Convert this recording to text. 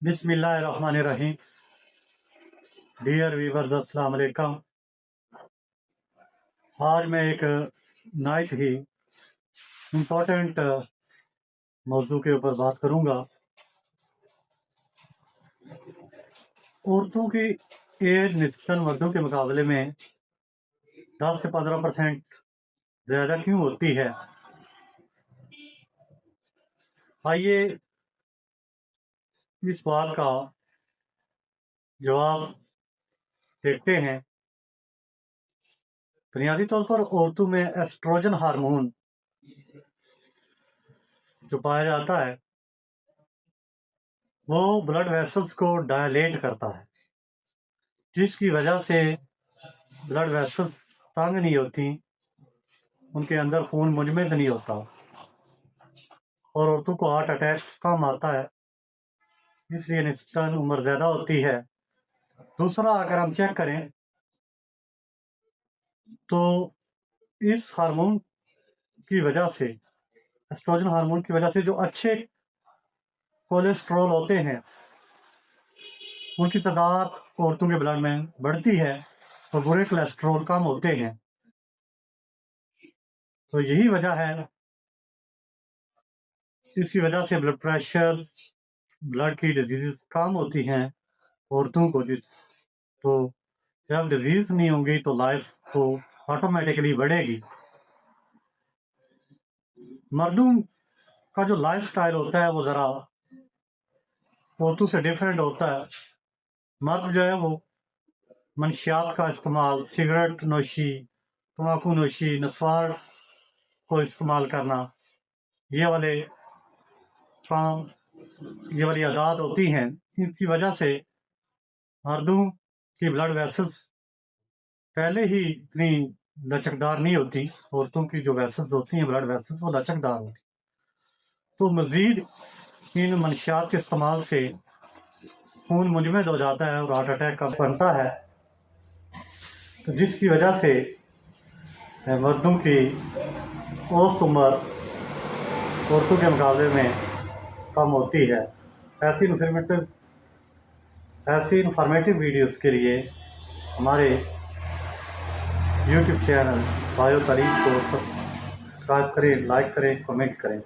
बिस्मिल्लाहिर्रहमानिर्रहीम। Dear viewers, अस्सलाम वालेकुम। आज मैं एक नाइट ही इम्पोर्टेंट मौजू के ऊपर बात करूंगा। औरतों की एज निस्बतन मर्दों के मुकाबले में 10 से 15% ज़्यादा क्यों होती है। आइए इस बात का जवाब देखते हैं। बुनियादी तौर पर औरतों में एस्ट्रोजन हार्मोन जो पाया जाता है वो ब्लड वेसल्स को डायलेट करता है, जिसकी वजह से ब्लड वेसल्स तंग नहीं होती, उनके अंदर खून मुजमद नहीं होता और औरतों को हार्ट अटैक कम आता है, इसलिए निस्बतन उम्र ज़्यादा होती है। दूसरा, अगर हम चेक करें तो इस हार्मोन की वजह से, एस्ट्रोजन हार्मोन की वजह से जो अच्छे कोलेस्ट्रॉल होते हैं उनकी तादाद औरतों के ब्लड में बढ़ती है और बुरे कोलेस्ट्रॉल कम होते हैं। तो यही वजह है, इसकी वजह से ब्लड प्रेशर, ब्लड की डिजीज़ कम होती हैं औरतों को। तो जब डिजीज़ नहीं होंगी तो लाइफ तो ऑटोमेटिकली बढ़ेगी। मर्दों का जो लाइफ स्टाइल होता है वो ज़रा औरतों से डिफरेंट होता है। मर्द जो है वो मनशियात का इस्तेमाल, सिगरेट नोशी, तम्बाकू नोशी, नस्वार को इस्तेमाल करना, ये वाले काम, ये वाली आदत होती हैं। इनकी वजह से मर्दों की ब्लड वेसल्स पहले ही इतनी लचकदार नहीं होती। औरतों की जो वेसल्स होती हैं, ब्लड वेसल्स, वो लचकदार होती। तो मज़ीद इन मनशियात के इस्तेमाल से खून मुजमद हो जाता है और हार्ट अटैक का बनता है, तो जिसकी वजह से मर्दों की औसत उम्र औरतों के मुकाबले में कम होती है। ऐसी इन्फॉर्मेटिव वीडियोस के लिए हमारे यूट्यूब चैनल बायो तारीख को सब्सक्राइब करें, लाइक करें, कमेंट करें।